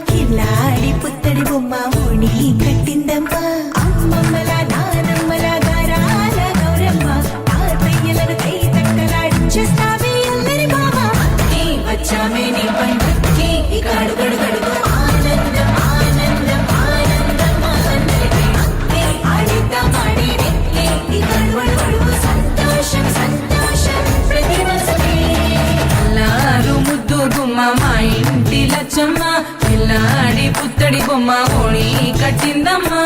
కిల్లాడి పుత్తడి బొమ్మ ఓణి కట్టిందమ్మా అమ్మమ్మల నానమ్మల గారాల గౌరమ్మ తాతయ్యలను కై తక్కలాడించేస్తావే అల్లరి మామ వచ్చామే నీ పండుగకి ఇక అడుగడుగడుగు ఆనందం ఆనందం ఆనందం అందరికీ ఆడిద్దాం ఆడేది ఇక అడుగడుగడుగు సంతోషం సంతోషం ప్రతి మనసుకి అల్లారు ముద్దు గుమ్మ మా ఇంటి లచ్చమ్మ పిల్లాడి పుత్తడి బొమ్మ ఓణి కట్టిందమ్మా